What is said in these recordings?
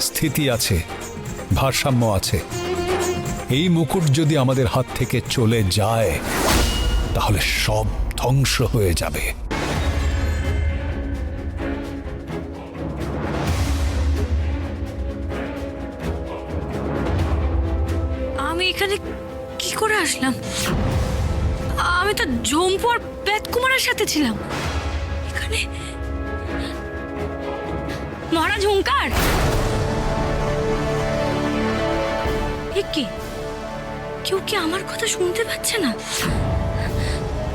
স্থিতি আছে, ভারসাম্য আছে। এই মুকুট যদি আমাদের হাত থেকে চলে যায় তাহলে সব ধ্বংস হয়ে যাবে। আমি এখানে কি করে আসলাম? আমি তো ঝম্পু আর বেদকুমারের সাথে ছিলাম। এখানে মহারাজ হুঙ্কার, কি কেউ কি আমার কথা শুনতে পাচ্ছে না?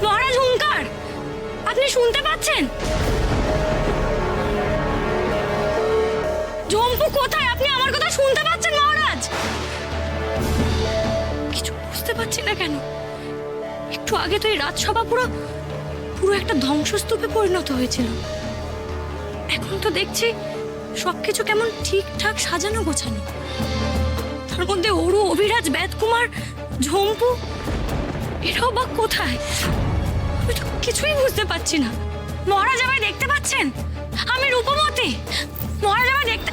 মহারাজ হুঙ্কার, আপনি শুনতে পাচ্ছেন? ঝম্পু কোথায়? আপনি আমার কথা শুনতে পাচ্ছেন মহারাজ? কিছু বুঝতে পারছি না কেন। একটু আগে তো এই রাজসভা পুরো পুরো একটা ধ্বংসস্তূপে পরিণত হয়েছিল। এখন তো দেখছি সবকিছু কেমন ঠিকঠাক সাজানো গোছানো। তার মধ্যে অরু, অভিরাজ, বেদকুমার, ঝম্পু এরাও বা কোথায়? আমি তো কিছুই বুঝতে পারছি না। মহারাজ আমায় দেখতে পাচ্ছেন? আমি রূপমতী। মহারাজ আমায় দেখতে...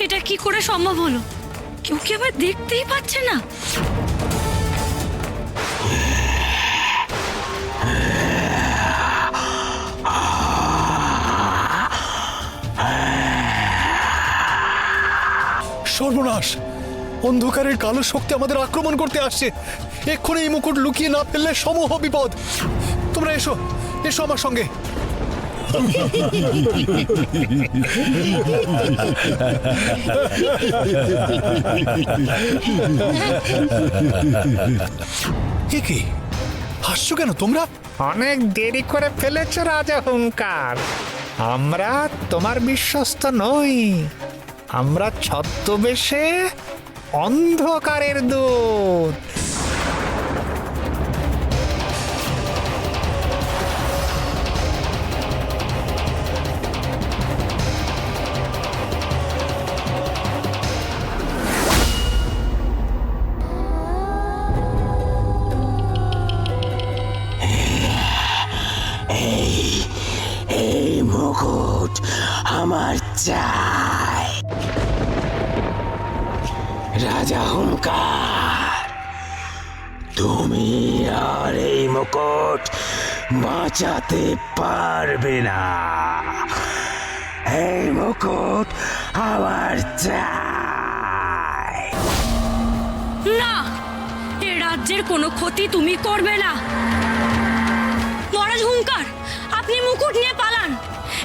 এটা কি করে সম্ভব হলো? কেউ কি আমায় দেখতেই পাচ্ছে না? সর্বনাশ! অন্ধকারের কালো শক্তি আমাদের আক্রমণ করতে আসছে। এক্ষুনি এই মুকুট লুকিয়ে না ফেললে সমূহ বিপদ। তোমরা এসো, এসো আমার সঙ্গে। কি হাসছো কেন তোমরা? অনেক দেরি করে ফেলেছ রাজা হুঙ্কার। আমরা তোমার বিশ্বস্ত নই। আমরা ছদ্মবেশে অন্ধকারের দূত। এই মুকুট আমার চাই রাজা হুঙ্কার। তুমি আর এই মুকুট বাঁচাতে পারবে না। এই মুকুট আমার চাই। না, এ রাজ্যের কোনো ক্ষতি তুমি করবে না। মহারাজ হুঙ্কার, আপনি মুকুট নিয়ে পালান।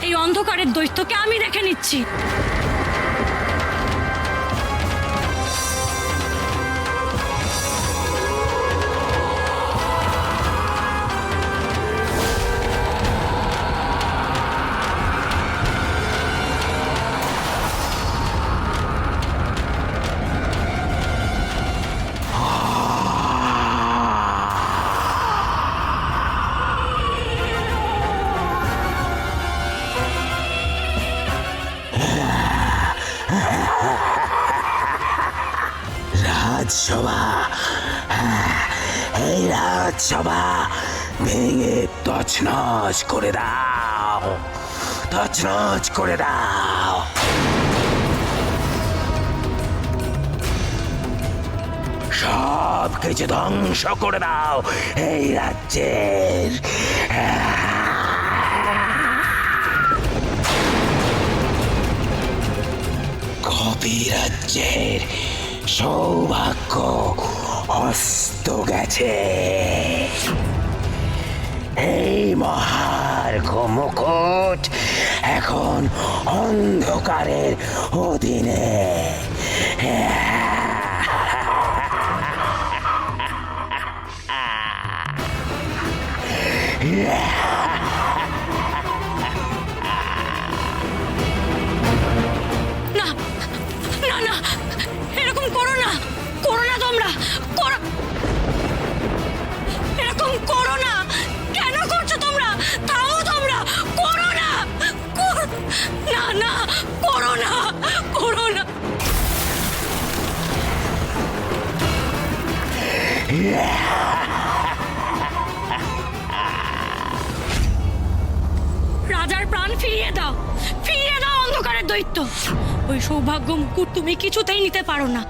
এই অন্ধকারের দৈত্যকে আমি দেখে নিচ্ছি। রাজসভা, এই রাজসভা ভেঙে তছনছ করে দাও, তছনছ করে দাও। সব কিছু ধ্বংস করে দাও এই রাজ্যের। কবিরাজ্যের সৌভাগ্য অস্ত গেছে। এই মহার্ঘ মুকুট এখন অন্ধকারের অধীনে। না না না, এরকম করো না, করো না তোমরা, এরকম করো না। কেন করছো তোমরা? থামো তোমরা, করো না, না না, করো না, করো না। রাজার প্রাণ ফিরিয়ে দাও, ফিরিয়ে দাও অন্ধকারের দৈত্য। ওই সৌভাগ্য মুকুট তুমি কিছুতেই নিতে পারো না।